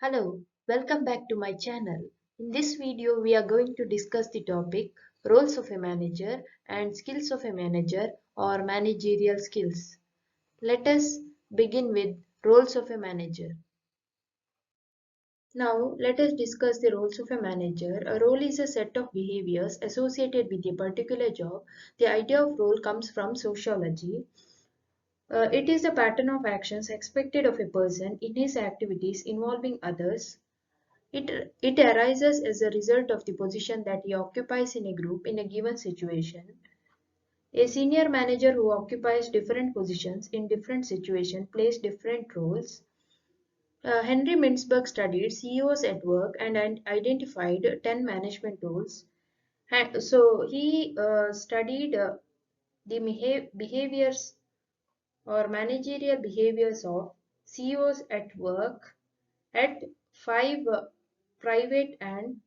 Hello, welcome back to my channel. In this video, we are going to discuss the topic roles of a manager and skills of a manager or managerial skills. Let us begin with roles of a manager. Now, let us discuss the roles of a manager. A role is a set of behaviors associated with a particular job. The idea of role comes from sociology. It is a pattern of actions expected of a person in his activities involving others. It arises as a result of the position that he occupies in a group in a given situation. A senior manager who occupies different positions in different situations plays different roles. Henry Mintzberg studied CEOs at work and identified 10 management roles. So he studied the behaviors or managerial behaviors of CEOs at work at five private and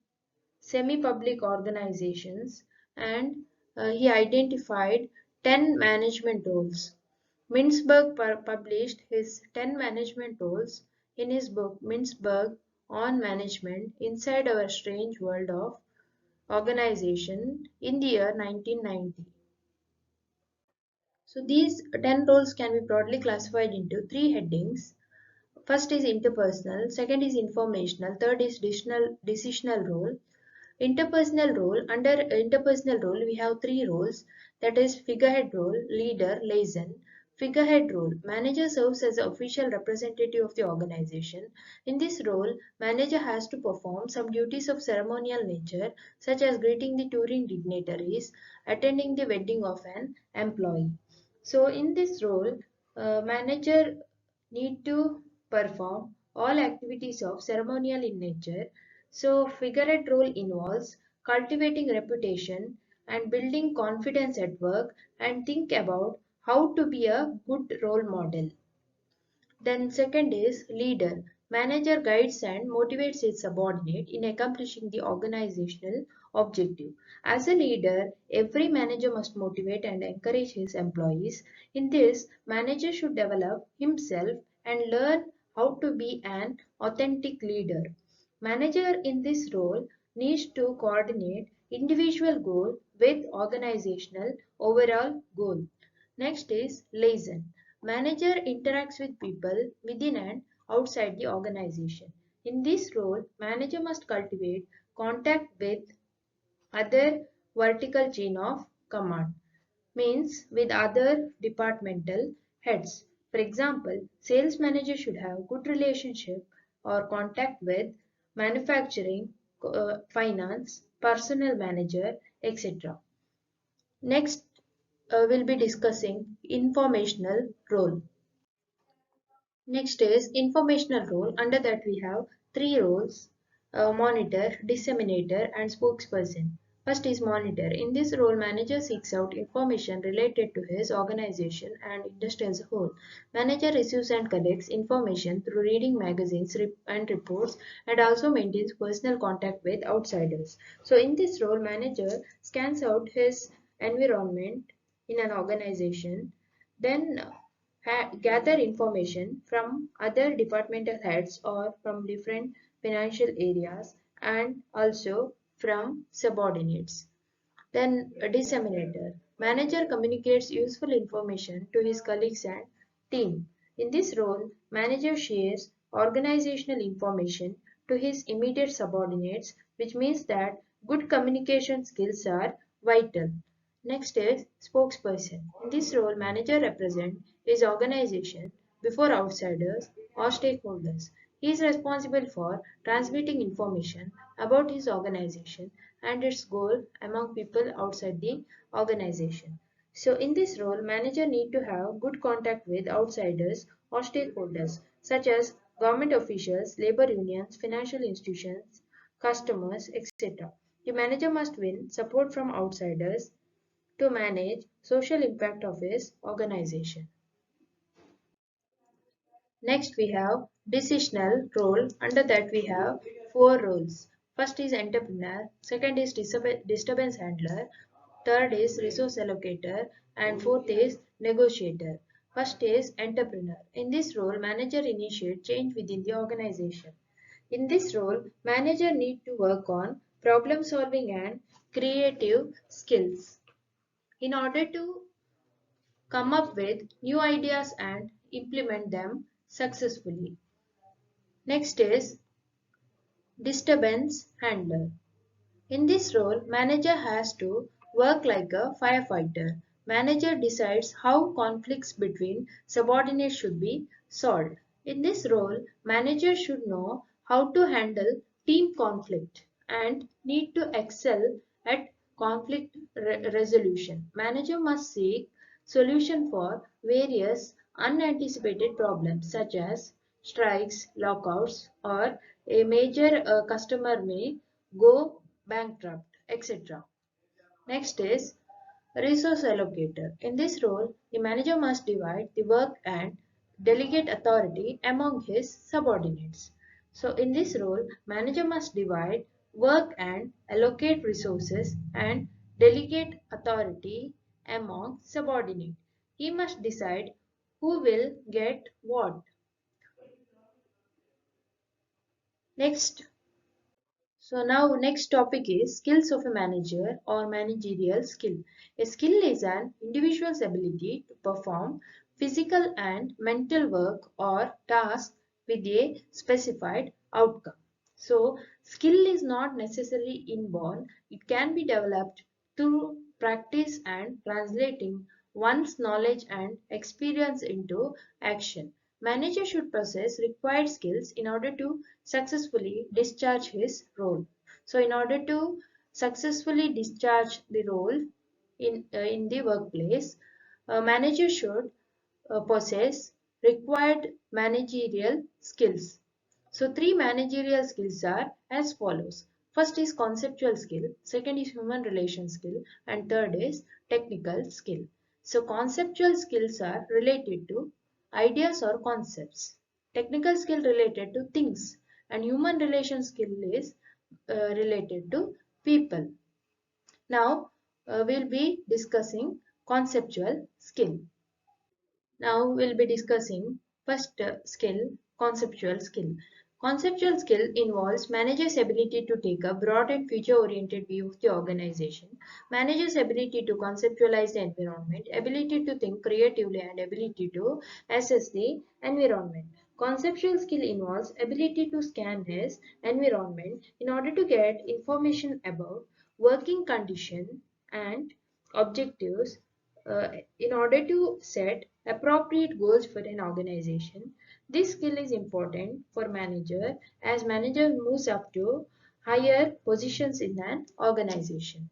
semi-public organizations, and he identified 10 management roles. Mintzberg published his 10 management roles in his book Mintzberg on Management Inside Our Strange World of Organization in the year 1990. So these 10 roles can be broadly classified into three headings. First is interpersonal, second is informational, third is decisional role. Interpersonal role. Under interpersonal role, we have three roles, that is figurehead role, leader, liaison. Figurehead role. Manager serves as the official representative of the organization. In this role, manager has to perform some duties of ceremonial nature, such as greeting the touring dignitaries, attending the wedding of an employee. So in this role, manager need to perform all activities of ceremonial in nature. So figurehead role involves cultivating reputation and building confidence at work and think about how to be a good role model. Then second is leader. Manager guides and motivates his subordinate in accomplishing the organizational objective. As a leader, every manager must motivate and encourage his employees. In this, manager should develop himself and learn how to be an authentic leader. Manager in this role needs to coordinate individual goal with organizational overall goal. Next is liaison. Manager interacts with people within and outside the organization. In this role, manager must cultivate contact with other vertical chain of command, means with other departmental heads. For example, sales manager should have good relationship or contact with manufacturing, finance, personnel manager, etc. Next, we'll be discussing informational role. Next is informational role. Under that we have three roles, monitor, disseminator and spokesperson. First is monitor. In this role, manager seeks out information related to his organization and industry as a whole. Manager receives and collects information through reading magazines and reports and also maintains personal contact with outsiders. So in this role, manager scans out his environment in an organization, then gather information from other departmental heads or from different financial areas and also from subordinates. Then a disseminator. Manager communicates useful information to his colleagues and team. In this role, manager shares organizational information to his immediate subordinates, which means that good communication skills are vital. Next is spokesperson. In this role, manager represents his organization before outsiders or stakeholders. He is responsible for transmitting information about his organization and its goal among people outside the organization. So in this role, manager need to have good contact with outsiders or stakeholders such as government officials, labor unions, financial institutions, customers, etc. The manager must win support from outsiders to manage social impact of his organization. Next we have decisional role. Under that we have four roles. First is entrepreneur, second is disturbance handler, third is resource allocator and fourth is negotiator. First is entrepreneur. In this role, manager initiates change within the organization. In this role, manager need to work on problem solving and creative skills in order to come up with new ideas and implement them successfully. Next is disturbance handler. In this role, manager has to work like a firefighter. Manager decides how conflicts between subordinates should be solved. In this role, manager should know how to handle team conflict and need to excel at conflict resolution. Manager must seek solution for various unanticipated problems such as strikes, lockouts, or a major customer may go bankrupt, etc. Next is resource allocator. In this role, the manager must divide the work and delegate authority among his subordinates. So in this role, manager must divide work and allocate resources and delegate authority among subordinates. He must decide who will get what. Next, So now next topic is skills of a manager or managerial skill. A skill is an individual's ability to perform physical and mental work or task with a specified outcome. So skill is not necessarily inborn, it can be developed through practice and translating one's knowledge and experience into action. Manager should possess required skills in order to successfully discharge his role. So, in order to successfully discharge the role in the workplace, a manager should possess required managerial skills. So, three managerial skills are as follows. First is conceptual skill, second is human relation skill, and third is technical skill. So, conceptual skills are related to ideas or concepts. Technical skill related to things, and human relation skill is related to people. Now, we'll be discussing conceptual skill. Now we'll be discussing first skill, conceptual skill. Conceptual skill involves manager's ability to take a broad and future-oriented view of the organization, manager's ability to conceptualize the environment, ability to think creatively, and ability to assess the environment. Conceptual skill involves ability to scan his environment in order to get information about working condition and objectives in order to set appropriate goals for an organization. This skill is important for manager as manager moves up to higher positions in an organization.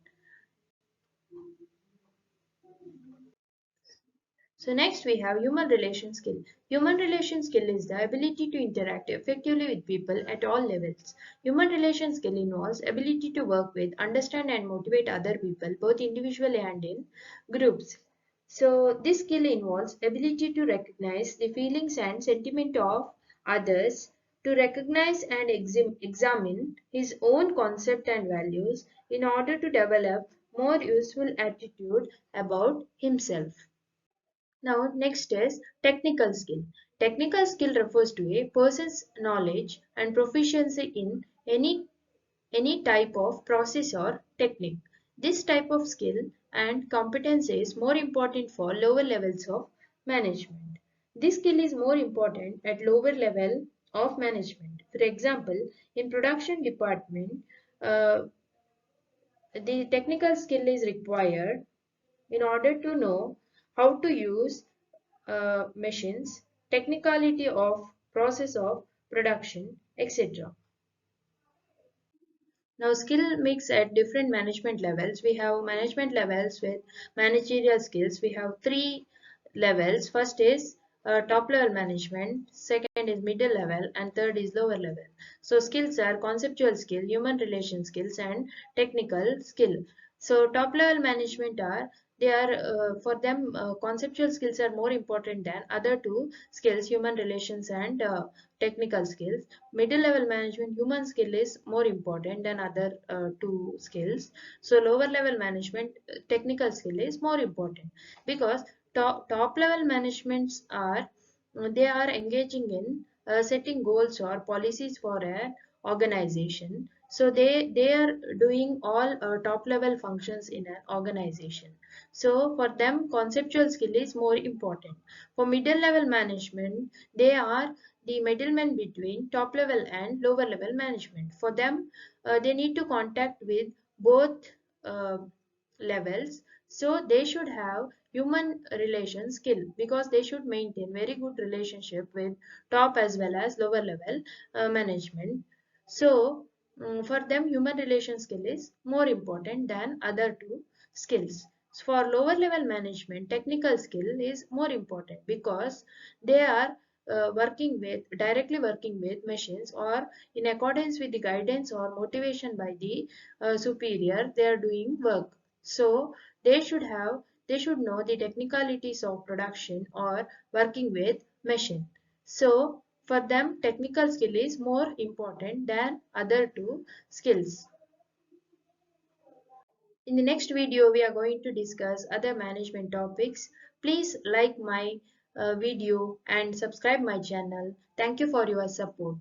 So next we have human relation skill. Human relation skill is the ability to interact effectively with people at all levels. Human relation skill involves ability to work with, understand and motivate other people both individually and in groups. So this skill involves ability to recognize the feelings and sentiment of others, to recognize and examine his own concept and values in order to develop more useful attitude about himself. Now, next is technical skill. Technical skill refers to a person's knowledge and proficiency in any type of process or technique. This type of skill and competence is more important for lower levels of management. This skill is more important at lower level of management. For example, in production department, uh, the technical skill is required in order to know how to use machines, technicality of process of production, etc. Now, skill mix at different management levels. We have management levels with managerial skills. We have three levels. First is top level management, second is middle level, and third is lower level. So, skills are conceptual skill, human relation skills, and technical skill. So, top level management are they are for them conceptual skills are more important than other two skills, human relations and technical skills. Middle level management human skill is more important than other two skills. So lower level management technical skill is more important because top level managements are they are engaging in setting goals or policies for an organization. So they are doing all top level functions in an organization. So for them, conceptual skill is more important. For middle level management, they are the middlemen between top level and lower level management. For them, they need to contact with both uh, levels. So they should have human relation skill because they should maintain very good relationship with top as well as lower level management. So for them, human relation skill is more important than other two skills. For lower level management, technical skill is more important because they are directly working with machines, or in accordance with the guidance or motivation by the superior, they are doing work. So they should know the technicalities of production or working with machine. So for them, technical skill is more important than other two skills. In the next video, we are going to discuss other management topics. Please like my video and subscribe my channel. Thank you for your support.